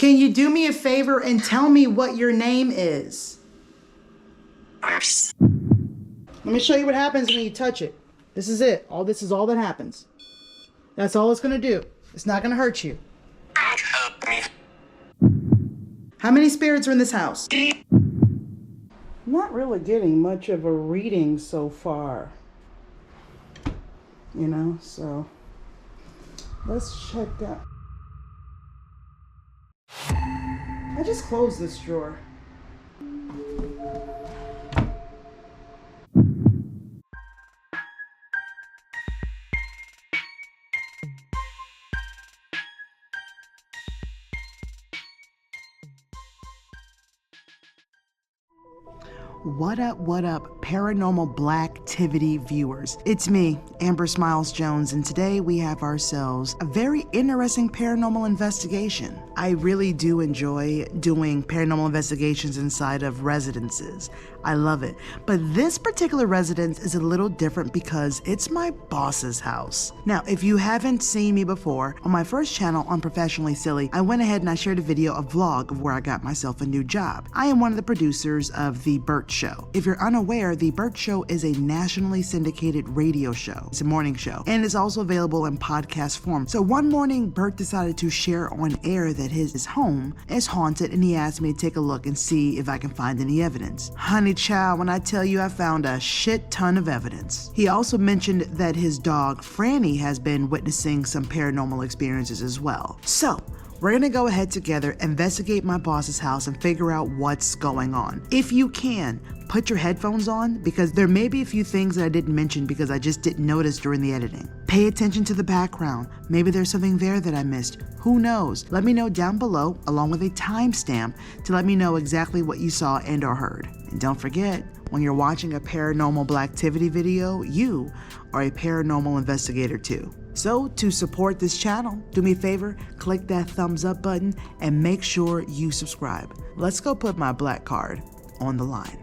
Can you do me a favor and tell me what your name is? Let me show you what happens when you touch it. This is it. This is all that happens. That's all it's gonna do. It's not gonna hurt you. How many spirits are in this house? Not really getting much of a reading so far. You know, so let's check that. I just closed this drawer. What up, Paranormal Blacktivity viewers? It's me, Amber Smiles Jones, and today we have ourselves a very interesting paranormal investigation. I really do enjoy doing paranormal investigations inside of residences. I love it. But this particular residence is a little different because it's my boss's house. Now, if you haven't seen me before, on my first channel on Professionally Silly, I went ahead and I shared a vlog of where I got myself a new job. I am one of the producers of the Bert Show. If you're unaware, the Bert Show is a nationally syndicated radio show. It's a morning show and it's also available in podcast form. So one morning, Bert decided to share on air that his home is haunted, and he asked me to take a look and see if I can find any evidence. Honey child, when I tell you I found a shit ton of evidence. He also mentioned that his dog Franny has been witnessing some paranormal experiences as well. So we're gonna go ahead together, investigate my boss's house, and figure out what's going on. If you can, put your headphones on because there may be a few things that I didn't mention because I just didn't notice during the editing. Pay attention to the background. Maybe there's something there that I missed. Who knows? Let me know down below along with a timestamp to let me know exactly what you saw and or heard. And don't forget, when you're watching a Paranormal Blacktivity video, you are a paranormal investigator too. So to support this channel, do me a favor, click that thumbs up button and make sure you subscribe. Let's go put my black card on the line.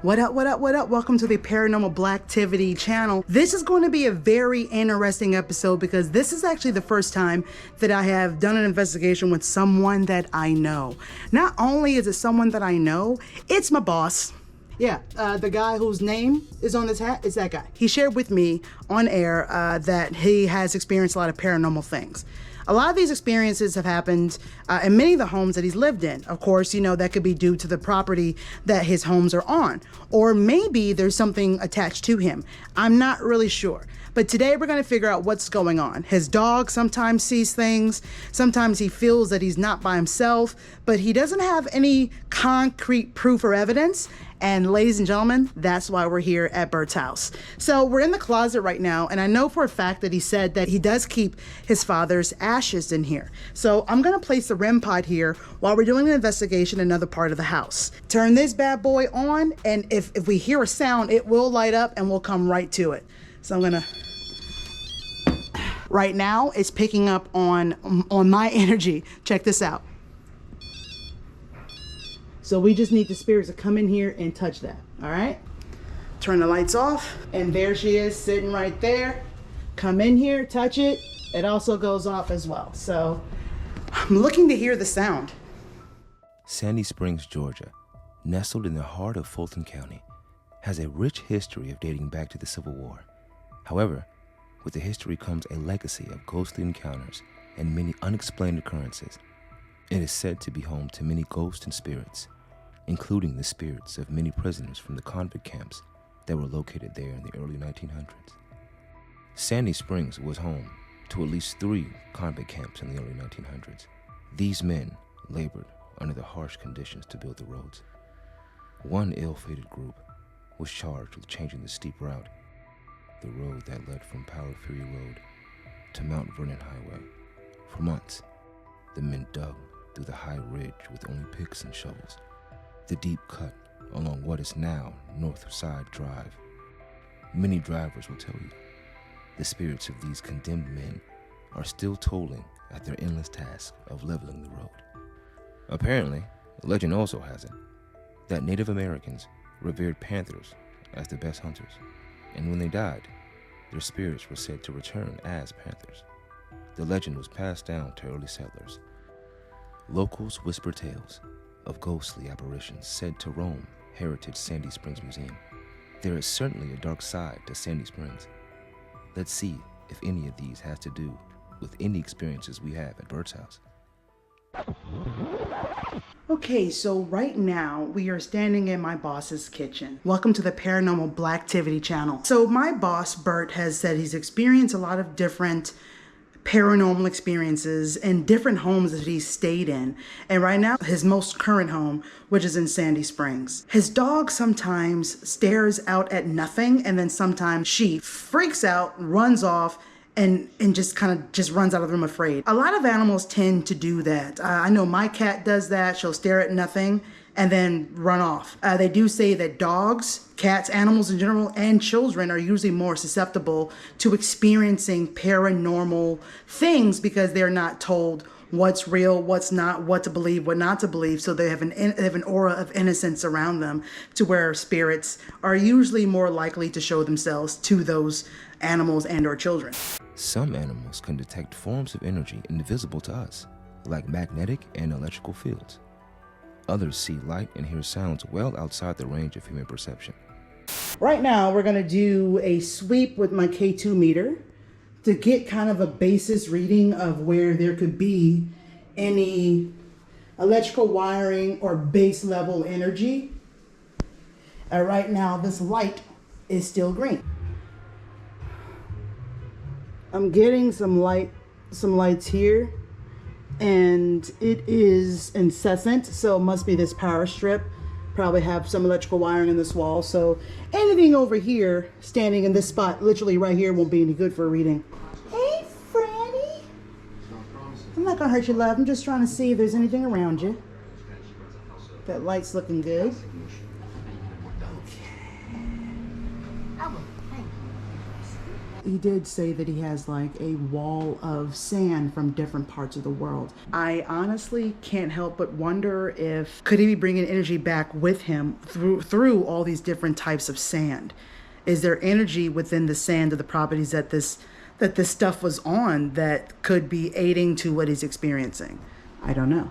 What up? Welcome to the Paranormal Blacktivity channel. This is going to be a very interesting episode because this is actually the first time that I have done an investigation with someone that I know. Not only is it someone that I know, it's my boss. Yeah, the guy whose name is on this hat is that guy. He shared with me on air that he has experienced a lot of paranormal things. A lot of these experiences have happened in many of the homes that he's lived in. Of course, you know, that could be due to the property that his homes are on. Or maybe there's something attached to him. I'm not really sure. But today we're going to figure out what's going on. His dog sometimes sees things. Sometimes he feels that he's not by himself, but he doesn't have any concrete proof or evidence. And ladies and gentlemen, that's why we're here at Bert's house. So we're in the closet right now, and I know for a fact that he said that he does keep his father's ashes in here. So I'm gonna place the REM pod here while we're doing an investigation in another part of the house. Turn this bad boy on, and if we hear a sound, it will light up and we'll come right to it. So I'm gonna, right now it's picking up on my energy. Check this out. So we just need the spirits to come in here and touch that, all right? Turn the lights off, and there she is sitting right there. Come in here, touch it. It also goes off as well. So I'm looking to hear the sound. Sandy Springs, Georgia, nestled in the heart of Fulton County, has a rich history of dating back to the Civil War. However, with the history comes a legacy of ghostly encounters and many unexplained occurrences. It is said to be home to many ghosts and spirits, including the spirits of many prisoners from the convict camps that were located there in the early 1900s. Sandy Springs was home to at least 3 convict camps in the early 1900s. These men labored under the harsh conditions to build the roads. One ill-fated group was charged with changing the steep route, the road that led from Power Ferry Road to Mount Vernon Highway. For months, the men dug through the high ridge with only picks and shovels, the deep cut along what is now Northside Drive. Many drivers will tell you the spirits of these condemned men are still tolling at their endless task of leveling the road. Apparently, legend also has it that Native Americans revered panthers as the best hunters, and when they died, their spirits were said to return as panthers. The legend was passed down to early settlers. Locals whisper tales of ghostly apparitions said to roam Heritage Sandy Springs Museum. There is certainly a dark side to Sandy Springs. Let's see if any of these has to do with any experiences we have at Bert's house. Okay, so right now we are standing in my boss's kitchen. Welcome to the Paranormal Blacktivity channel. So my boss, Bert, has said he's experienced a lot of different paranormal experiences in different homes that he's stayed in. And right now, his most current home, which is in Sandy Springs. His dog sometimes stares out at nothing, and then sometimes she freaks out, runs off, and just kind of just runs out of the room afraid. A lot of animals tend to do that. I know my cat does that. She'll stare at nothing and then run off. They do say that dogs, cats, animals in general, and children are usually more susceptible to experiencing paranormal things because they're not told what's real, what's not, what to believe, what not to believe. So they have an aura of innocence around them, to where spirits are usually more likely to show themselves to those animals and or children. Some animals can detect forms of energy invisible to us, like magnetic and electrical fields. Others see light and hear sounds well outside the range of human perception. Right now, we're gonna do a sweep with my K2 meter to get kind of a basis reading of where there could be any electrical wiring or base level energy. And right now, this light is still green. I'm getting some lights here, and it is incessant, so it must be this power strip. Probably have some electrical wiring in this wall, so anything over here, standing in this spot, literally right here, won't be any good for a reading. Hey, Franny. I'm not gonna hurt you, love. I'm just trying to see if there's anything around you. That light's looking good. He did say that he has like a wall of sand from different parts of the world. I honestly can't help but wonder if could he be bringing energy back with him through all these different types of sand? Is there energy within the sand of the properties that this stuff was on that could be aiding to what he's experiencing? I don't know.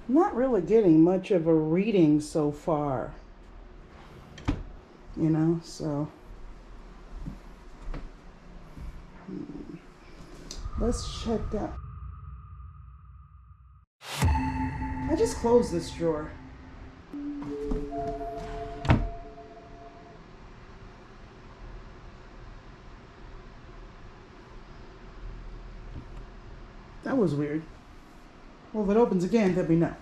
Not really getting much of a reading so far. You know, so let's check that. I just closed this drawer. That was weird. Well, if it opens again, then we know.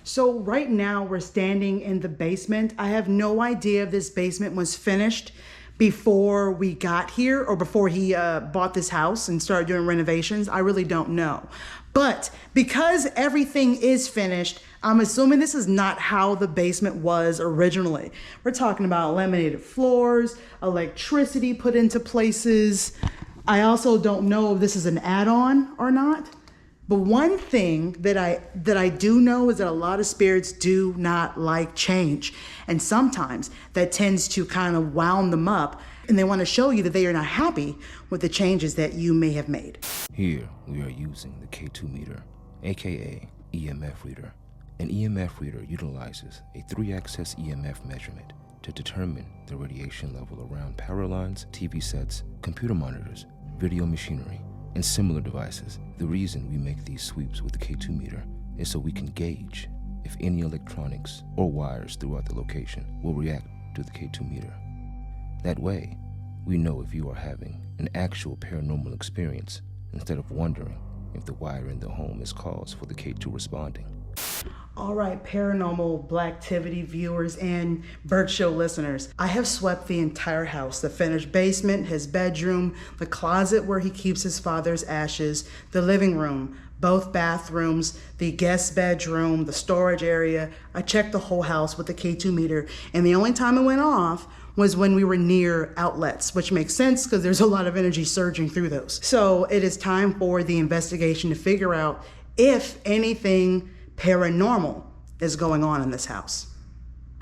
So right now we're standing in the basement. I have no idea if this basement was finished before we got here or before he bought this house and started doing renovations. I really don't know. But because everything is finished, I'm assuming this is not how the basement was originally. We're talking about laminated floors, electricity put into places. I also don't know if this is an add-on or not. But one thing that I do know is that a lot of spirits do not like change. And sometimes that tends to kind of wound them up, and they want to show you that they are not happy with the changes that you may have made. Here we are using the K2 meter, aka EMF reader. An EMF reader utilizes a 3-axis EMF measurement to determine the radiation level around power lines, TV sets, computer monitors, video machinery, and similar devices. The reason we make these sweeps with the K2 meter is so we can gauge if any electronics or wires throughout the location will react to the K2 meter. That way, we know if you are having an actual paranormal experience instead of wondering if the wire in the home is cause for the K2 responding. All right, Paranormal Blacktivity viewers and Bert Show listeners, I have swept the entire house, the finished basement, his bedroom, the closet where he keeps his father's ashes, the living room, both bathrooms, the guest bedroom, the storage area. I checked the whole house with the K2 meter, and the only time it went off was when we were near outlets, which makes sense because there's a lot of energy surging through those. So it is time for the investigation to figure out if anything paranormal is going on in this house.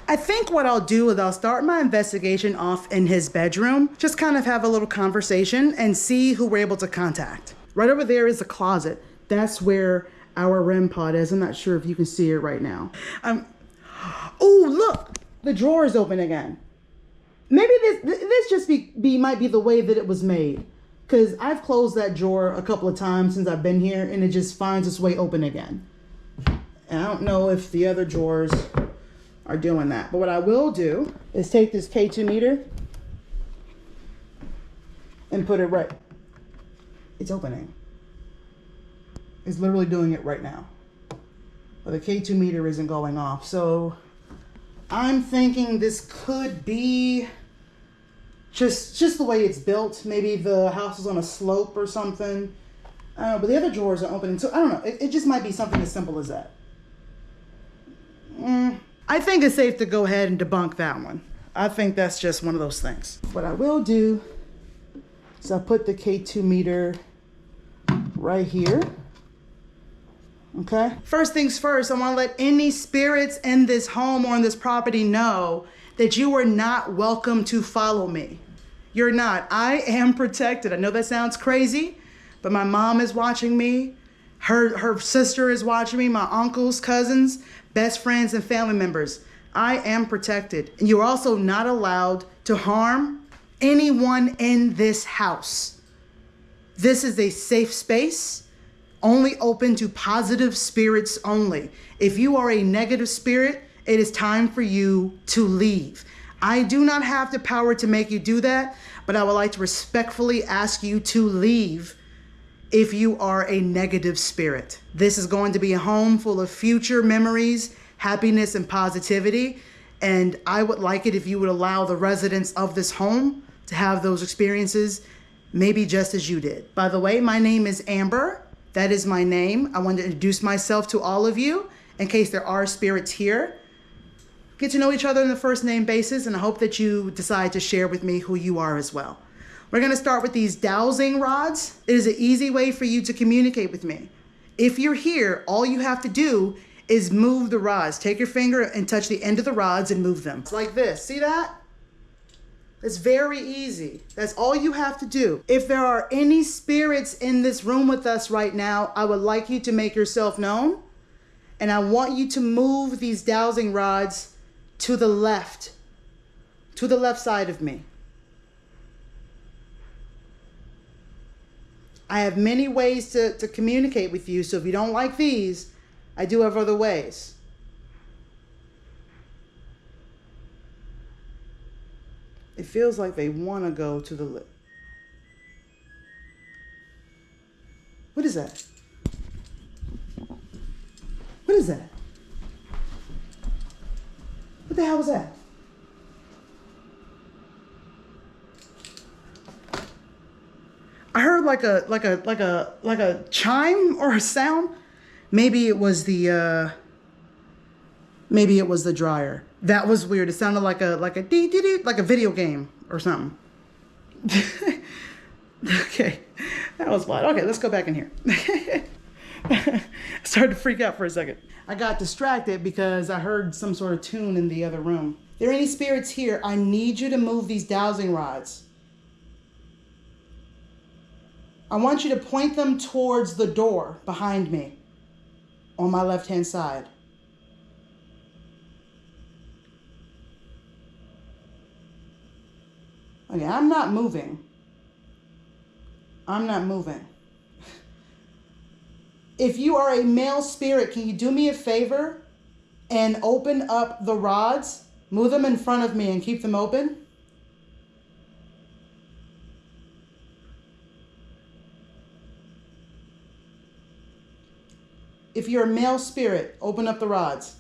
I think what I'll do is I'll start my investigation off in his bedroom, just kind of have a little conversation and see who we're able to contact. Right over there is the closet. That's where our REM pod is. I'm not sure if you can see it right now. Oh, look, the drawer is open again. Maybe this just might be the way that it was made, because I've closed that drawer a couple of times since I've been here, and it just finds its way open again. And I don't know if the other drawers are doing that, but what I will do is take this K2 meter and put it right. It's opening. It's literally doing it right now. But the K2 meter isn't going off. So I'm thinking this could be just the way it's built. Maybe the house is on a slope or something. But the other drawers are opening. So I don't know. It just might be something as simple as that. I think it's safe to go ahead and debunk that one. I think that's just one of those things. What I will do is I'll put the K2 meter right here. Okay. First things first, I want to let any spirits in this home or on this property know that you are not welcome to follow me. You're not. I am protected. I know that sounds crazy, but my mom is watching me. Her sister is watching me. My uncles, cousins, best friends, and family members. I am protected. And you're also not allowed to harm anyone in this house. This is a safe space, only open to positive spirits only. If you are a negative spirit, it is time for you to leave. I do not have the power to make you do that, but I would like to respectfully ask you to leave if you are a negative spirit. This is going to be a home full of future memories, happiness, and positivity. And I would like it if you would allow the residents of this home to have those experiences, maybe just as you did. By the way, my name is Amber. That is my name. I want to introduce myself to all of you in case there are spirits here. Get to know each other on a first name basis, and I hope that you decide to share with me who you are as well. We're going to start with these dowsing rods. It is an easy way for you to communicate with me. If you're here, all you have to do is move the rods. Take your finger and touch the end of the rods and move them. It's like this. See that? It's very easy. That's all you have to do. If there are any spirits in this room with us right now, I would like you to make yourself known. And I want you to move these dowsing rods to the left side of me. I have many ways to communicate with you, so if you don't like these, I do have other ways. It feels like they want to go to the left. What is that? What is that? What the hell was that? I heard like a chime or a sound. Maybe it was the dryer. That was weird. It sounded like a dee dee dee, like a video game or something. Okay, that was wild. Okay, let's go back in here. I started to freak out for a second. I got distracted because I heard some sort of tune in the other room. If there are any spirits here, I need you to move these dowsing rods. I want you to point them towards the door behind me on my left-hand side. Okay, I'm not moving. I'm not moving. If you are a male spirit, can you do me a favor and open up the rods? Move them in front of me and keep them open. If you're a male spirit, open up the rods.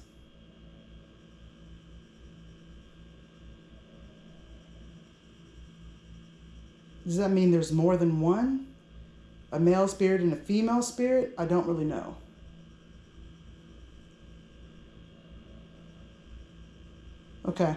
Does that mean there's more than one? A male spirit and a female spirit? I don't really know. Okay,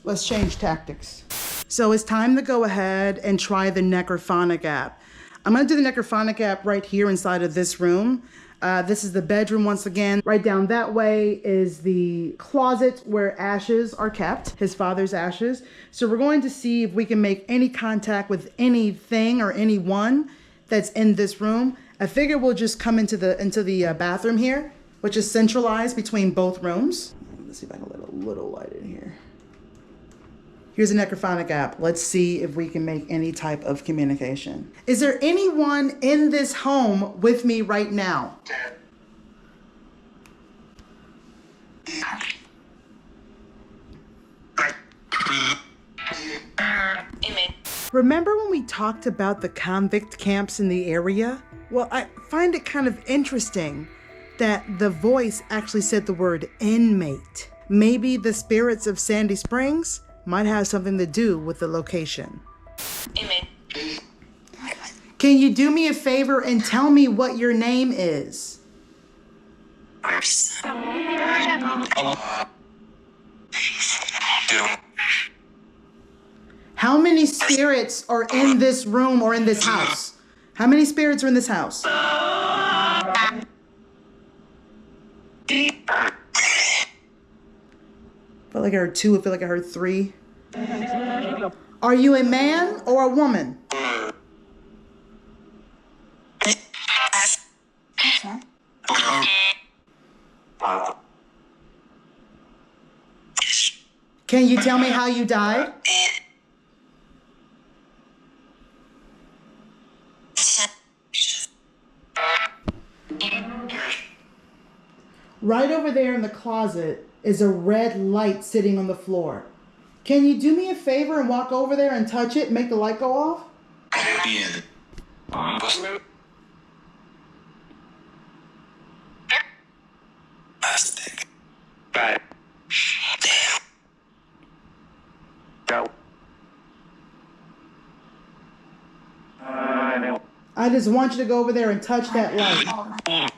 let's change tactics. So it's time to go ahead and try the Necrophonic app. I'm gonna do the Necrophonic app right here inside of this room. This is the bedroom once again. Right down that way is the closet where ashes are kept, his father's ashes. So we're going to see if we can make any contact with anything or anyone that's in this room. I figure we'll just come into the bathroom here, which is centralized between both rooms. Let's see if I can let a little light in here. Here's a Necrophonic app. Let's see if we can make any type of communication. Is there anyone in this home with me right now? Remember when we talked about the convict camps in the area? Well, I find it kind of interesting that the voice actually said the word inmate. Maybe the spirits of Sandy Springs might have something to do with the location. Inmate. Can you do me a favor and tell me what your name is? How many spirits are in this room or in this house? How many spirits are in this house? I felt like I heard 2. I feel like I heard 3. Are you a man or a woman? Can you tell me how you died? Right over there in the closet is a red light sitting on the floor. Can you do me a favor and walk over there and touch it and make the light go off? I just want you to go over there and touch that light.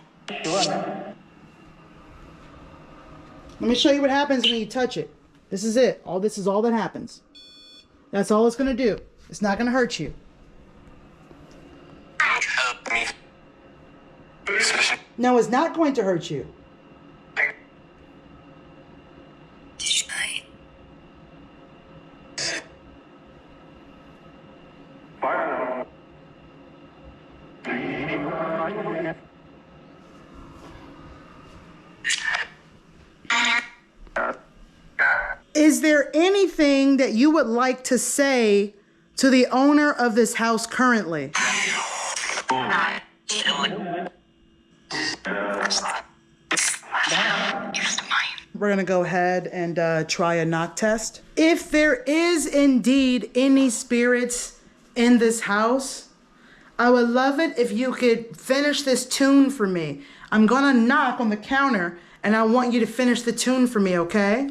Let me show you what happens when you touch it. This is it. This is all that happens. That's all it's going to do. It's not going to hurt you. No, it's not going to hurt you. Is there anything that you would like to say to the owner of this house currently? We're going to go ahead and try a knock test. If there is indeed any spirits in this house, I would love it if you could finish this tune for me. I'm going to knock on the counter and I want you to finish the tune for me, okay?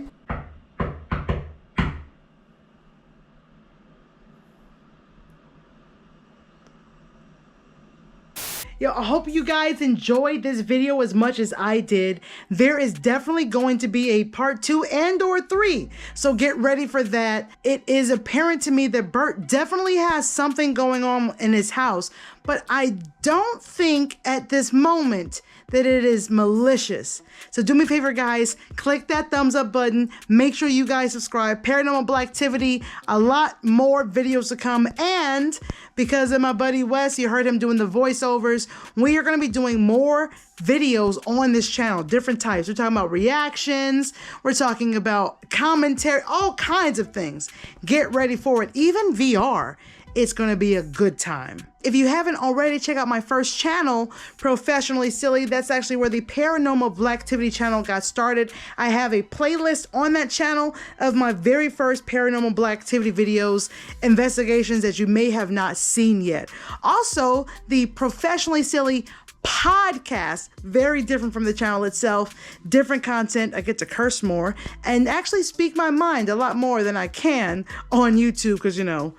Yo, I hope you guys enjoyed this video as much as I did. There is definitely going to be a part 2 and or 3, so get ready for that. It is apparent to me that Bert definitely has something going on in his house, but I don't think at this moment that it is malicious. So do me a favor, guys, click that thumbs up button. Make sure you guys subscribe. Paranormal Blacktivity, a lot more videos to come. And because of my buddy Wes, you heard him doing the voiceovers, we are gonna be doing more videos on this channel, different types. We're talking about reactions, we're talking about commentary, all kinds of things. Get ready for it, even VR. It's gonna be a good time. If you haven't already, check out my first channel, Professionally Silly. That's actually where the Paranormal Blacktivity channel got started. I have a playlist on that channel of my very first Paranormal Blacktivity videos, investigations that you may have not seen yet. Also, the Professionally Silly podcast, very different from the channel itself, different content. I get to curse more and actually speak my mind a lot more than I can on YouTube because, you know,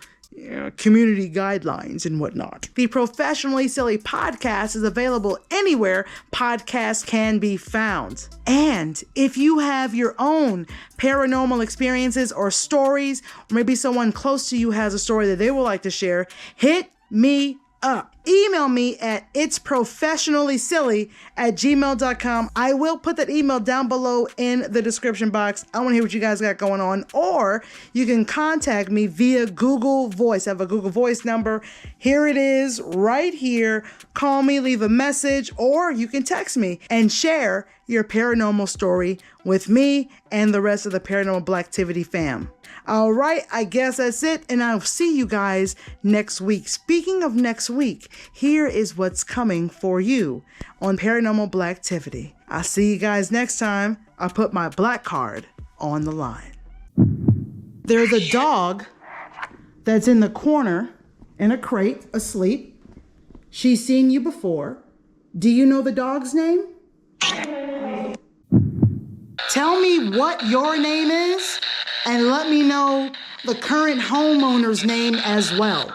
community guidelines and whatnot. The Professionally Silly podcast is available anywhere podcasts can be found. And if you have your own paranormal experiences or stories, or maybe someone close to you has a story that they would like to share, hit me email me at itsprofessionallysilly@gmail.com. I will put that email down below in the description box. I want to hear what you guys got going on. Or you can contact me via Google Voice. I have a Google Voice number. Here it is right here. Call me, leave a message, or you can text me and share your paranormal story with me and the rest of the Paranormal Blacktivity fam. All right, I guess that's it, and I'll see you guys next week. Speaking of next week, here is what's coming for you on Paranormal Blacktivity. I'll see you guys next time. I'll put my black card on the line. There's a dog that's in the corner in a crate, asleep. She's seen you before. Do you know the dog's name? Tell me what your name is, and let me know the current homeowner's name as well.